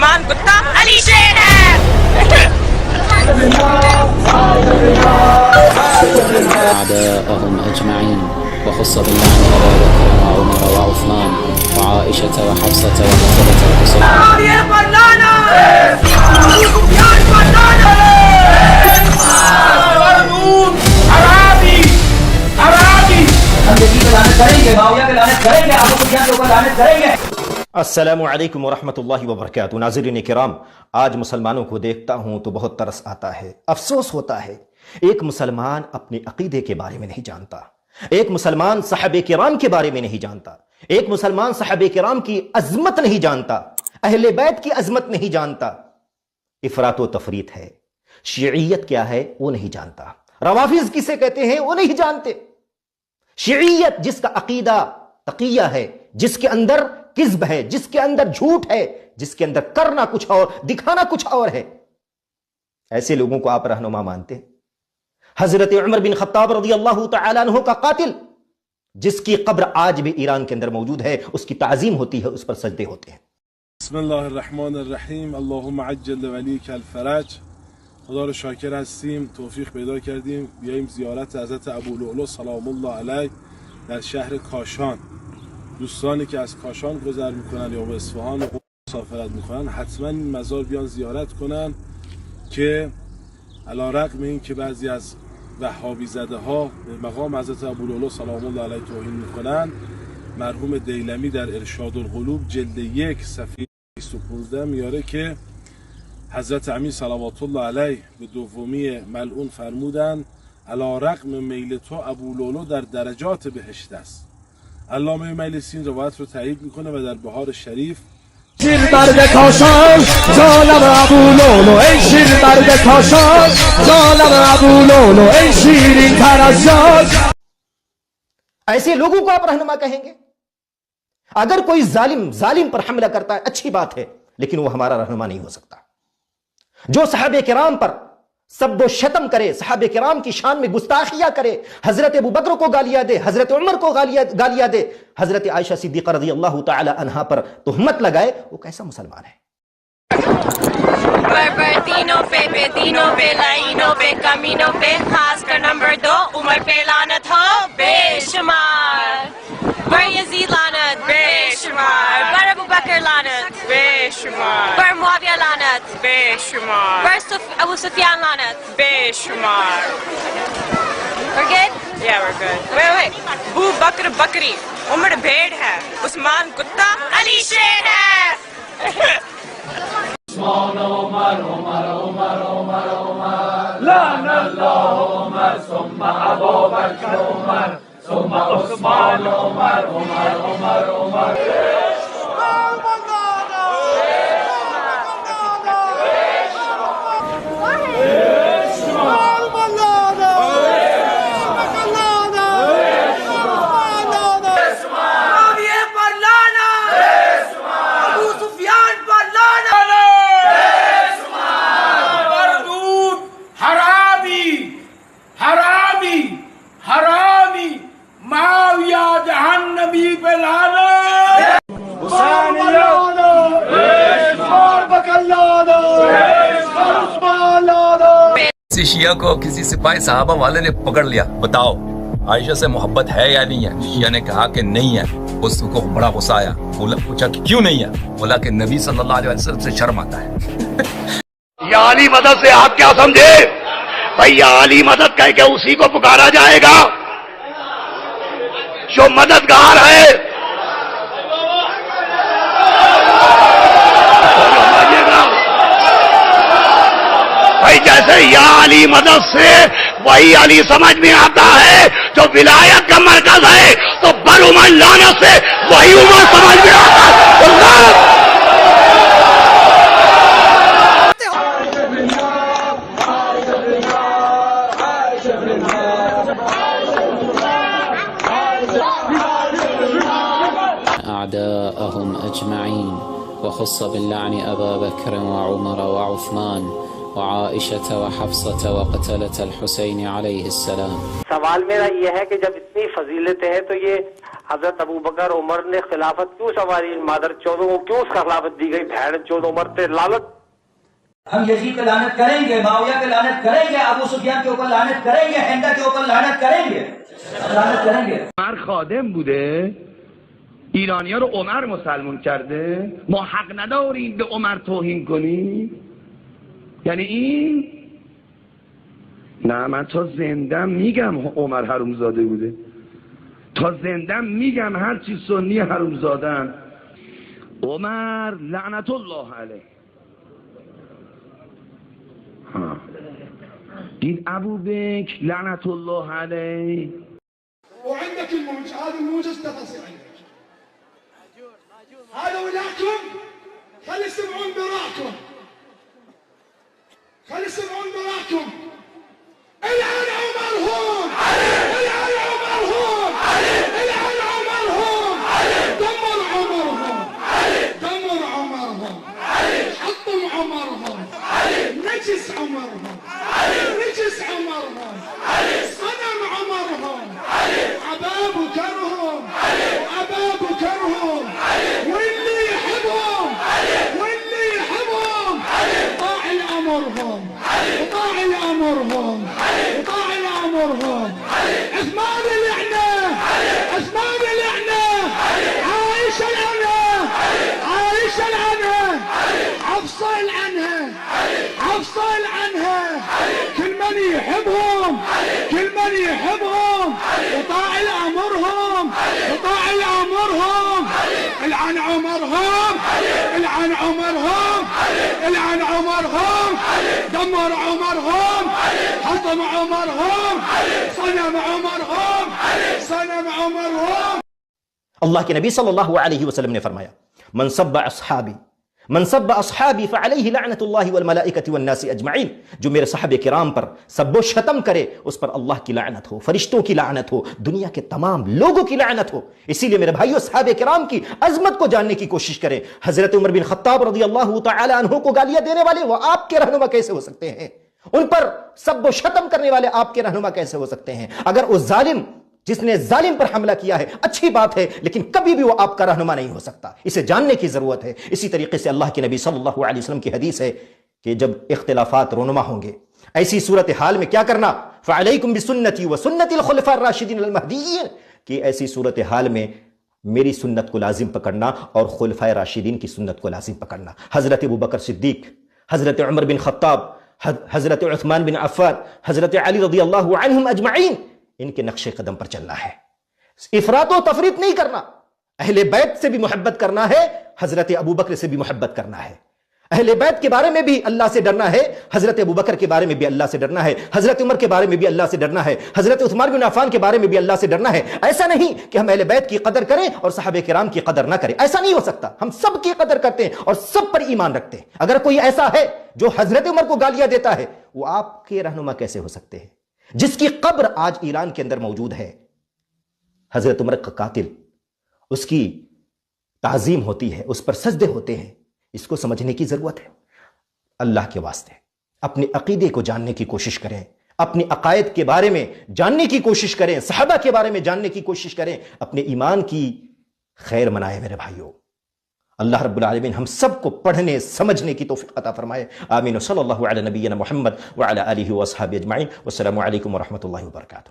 عثمان کتا علی شیر ہے. أعداءهم أجمعين وخص باللعن أبا بكر وعمر وعثمان وعائشة وحفصة ومرتبة الحسين. السلام علیکم ورحمۃ اللہ وبرکاتہ. ناظرین کرام، آج مسلمانوں کو دیکھتا ہوں تو بہت ترس آتا ہے، افسوس ہوتا ہے. ایک مسلمان اپنے عقیدے کے بارے میں نہیں جانتا، ایک مسلمان صحابہ کرام کے بارے میں نہیں جانتا، ایک مسلمان صحابہ کرام کی عظمت نہیں جانتا، اہل بیت کی عظمت نہیں جانتا. افراط و تفریط ہے. شیعیت کیا ہے وہ نہیں جانتا، روافض کسے کہتے ہیں وہ نہیں جانتے. شیعیت جس کا عقیدہ تقیہ ہے، جس کے اندر کذب ہے، جس کے اندر جھوٹ ہے، جس کے اندر کرنا کچھ اور دکھانا کچھ اور ہے، ایسے لوگوں کو آپ رہنما مانتے ہیں. حضرت عمر بن خطاب رضی اللہ تعالی عنہ کا قاتل، جس کی قبر آج بھی ایران کے اندر موجود ہے، اس کی تعظیم ہوتی ہے، اس پر سجدے ہوتے ہیں. بسم الله الرحمن الرحیم. اللهم عجل ولیک الفرج. خدا رو شاکر هستیم توفیق پیدا کردیم بیاییم زیارت حضرت ابولؤلؤ سلام الله علیه در شهر کاشان. دوستانی که از کاشان گذر میکنن یا به اصفهان مسافرت میکنن حتما این مزار بیان زیارت کنن که علیرغم این که بعضی از وهابی زده ها به مقام حضرت ابولؤلؤ سلام الله علیه توهین میکنن، مرحوم دیلمی در ارشاد القلوب جلد 1 صفحه 215 میاره که حضرت امیر صلوات الله علیه به دومی ملعون فرمودن علیرغم میل تو ابولؤلؤ در درجات بهشت است. علامه مجلسی این روایت رو تایید میکنه و در بهار شریف شیر برد کاشان جانم ابولؤلؤ، ای شیر برد کاشان جانم ابولؤلؤ، ای شیرین تر از جان. ایسے لوگوں کو آپ رہنما کہیں گے؟ اگر کوئی ظالم پر حملہ کرتا ہے اچھی بات ہے، لیکن وہ ہمارا رہنما نہیں ہو سکتا. جو صحابہ کرام پر سب و شتم کرے، صحابہ کرام کی شان میں گستاخیاں کرے، حضرت ابوبکر کو گالیاں دے، حضرت عمر کو گالیاں دے، حضرت عائشہ صدیقہ رضی اللہ تعالی عنہا پر تہمت لگائے، وہ کیسا مسلمان ہے؟ بربردینوں پہ لائنوں پہ کمینوں پہ خاص کر نمبر 2 عمر پہ لعنت ہو بے شمار، بر یزید لعنت بے شمار، بر ابوبکر لعنت بے شمار، بر معاویہ لعنت بے شمار، بر ابو سفیان لعنت بے شمار. We're good? Yeah, we're good. Wait. ابو بکر بکری، عمر بھیڑ ہے، عثمان کتا علی شیر ہے. عثمان عمر عمر عمر عمر عمر لعن الله عمر ثم ابو بکر عمر ثم عثمان عمر عمر عمر عمر. کسی شیعہ کو کسی سپاہی صحابہ والے نے پکڑ لیا، بتاؤ عائشہ سے محبت ہے یا نہیں ہے؟ شیعہ نے کہا کہ نہیں ہے. اس کو بڑا غصہ آیا، پوچھا کہ کیوں نہیں ہے؟ بولا کہ نبی صلی اللہ علیہ وسلم سے شرم آتا ہے. یا علی مدد سے آپ کیا سمجھے بھائی؟ یا علی مدد کہہ کے اسی کو پکارا جائے گا جو مددگار ہے. بھائی جیسے یا علی مدد سے وہی علی سمجھ میں آتا ہے جو ولایت کا مرکز ہے، تو بر عمر لعنت سے وہی عمر سمجھ میں آتا ہے. أعداءهم أجمعين وخص باللعن أبا بكر وعمر وعثمان وعائشة وحفصة وقتلة الحسين عليه السلام. سوال میرا یہ ہے کہ جب اتنی فضیلتیں ہیں تو یہ حضرت ابو بکر عمر نے خلافت کیوں سنبھالی؟ مادر چودوں کو کیوں اس کا خلافت دی گئی؟ بہن چود عمر پہ لعنت. ہم یزید پہ لعنت کریں گے، معاویہ پہ لعنت کریں گے، ابو سفیان کے اوپر لعنت کریں گے، ہندا کے اوپر لعنت کریں گے، لعنت کریں گے. عمر خادم بوده، ایرانی‌ها رو عمر مسلمون کرده، ما حق نداریم به عمر توهین کنیم. یعنی این نه، من تا زندم میگم عمر حرومزاده بوده، تا زندم میگم هر چی سنی حرومزادن. عمر لعنت الله علیه. این ابو بکر لعنت الله علیه. وعندك الموج، هذا الموجز تفاصيل عندك. هذا ولاكم، خلي يسمعون براكم، خلي يسمعون براكم. العن عمرهم، العن عمرهم، العن عمرهم، دمر عمرهم، دمر عمرهم، حطم عمرهم، نجس عمرهم، نجس عمرهم، صنم عمرهم، أبا بكرهم، وأبا بكرهم، واللي يحبهم، واللي يحبهم طاع الأمرهم، وطاع الأمرهم، وطاع الأمرهم. عثمان العنة، عثمان العنة، عائشة العنة، عائشة العنة، حفصة العنة، حفصة العنة. كل من يحبهم، كل من يحبهم وطاع الأمرهم، وطاع الأمرهم. العن عمرهم، العن عمرهم، العن عمرهم، دمر عمرهم، حطم عمرهم، صنم عمرهم، صنم عمرهم. اللہ کے نبی صلی اللہ علیہ وسلم نے فرمایا من سب اصحابی، من سب اصحابی فعلیہ لعنت اللہ والملائکۃ والناس اجمعین. جو میرے صحابہ کرام پر سب و شتم کرے اس پر اللہ کی لعنت ہو، فرشتوں کی لعنت ہو، دنیا کے تمام لوگوں کی لعنت ہو. اسی لیے میرے بھائیو صحابہ کرام کی عظمت کو جاننے کی کوشش کریں. حضرت عمر بن خطاب رضی اللہ تعالی عنہ کو گالیاں دینے والے وہ آپ کے رہنما کیسے ہو سکتے ہیں؟ ان پر سب و شتم کرنے والے آپ کے رہنما کیسے ہو سکتے ہیں؟ اگر وہ ظالم جس نے ظالم پر حملہ کیا ہے اچھی بات ہے، لیکن کبھی بھی وہ آپ کا رہنما نہیں ہو سکتا. اسے جاننے کی ضرورت ہے. اسی طریقے سے اللہ کے نبی صلی اللہ علیہ وسلم کی حدیث ہے کہ جب اختلافات رونما ہوں گے ایسی صورتحال میں کیا کرنا؟ فعلیکم بسنتی وسنت الخلفاء الراشدین المہدیین. کہ ایسی صورتحال میں میری سنت کو لازم پکڑنا اور خلفائے راشدین کی سنت کو لازم پکڑنا. حضرت ابو بکر صدیق، حضرت عمر بن خطاب، حضرت عثمان بن عفان، حضرت علی رضی اللہ عنہم اجمعین، ان کے نقش قدم پر چلنا ہے. افراط و تفریط نہیں کرنا. اہل بیت سے بھی محبت کرنا ہے، حضرت ابو بکر سے بھی محبت کرنا ہے. اہل بیت کے بارے میں بھی اللہ سے ڈرنا ہے، حضرت ابو بکر کے بارے میں بھی اللہ سے ڈرنا ہے، حضرت عمر کے بارے میں بھی اللہ سے ڈرنا ہے، حضرت عثمان بن عفان کے بارے میں بھی اللہ سے ڈرنا ہے. ایسا نہیں کہ ہم اہل بیت کی قدر کریں اور صحابہ کرام کی قدر نہ کریں. ایسا نہیں ہو سکتا. ہم سب کی قدر کرتے ہیں اور سب پر ایمان رکھتے ہیں. اگر کوئی ایسا ہے جو حضرت عمر کو گالیاں دیتا ہے، وہ آپ کے رہنما کیسے ہو سکتے ہیں؟ جس کی قبر آج ایران کے اندر موجود ہے، حضرت عمر کا قاتل، اس کی تعظیم ہوتی ہے، اس پر سجدے ہوتے ہیں. اس کو سمجھنے کی ضرورت ہے. اللہ کے واسطے اپنے عقیدے کو جاننے کی کوشش کریں، اپنے عقائد کے بارے میں جاننے کی کوشش کریں، صحابہ کے بارے میں جاننے کی کوشش کریں، اپنے ایمان کی خیر منائیں میرے بھائیوں. اللہ رب العالمین ہم سب کو پڑھنے سمجھنے کی توفیق عطا فرمائے. آمین. صلی اللہ علی نبینا محمد وعلی آلہ واصحابہ اجمعین. والسلام علیکم ورحمۃ اللہ وبرکاتہ.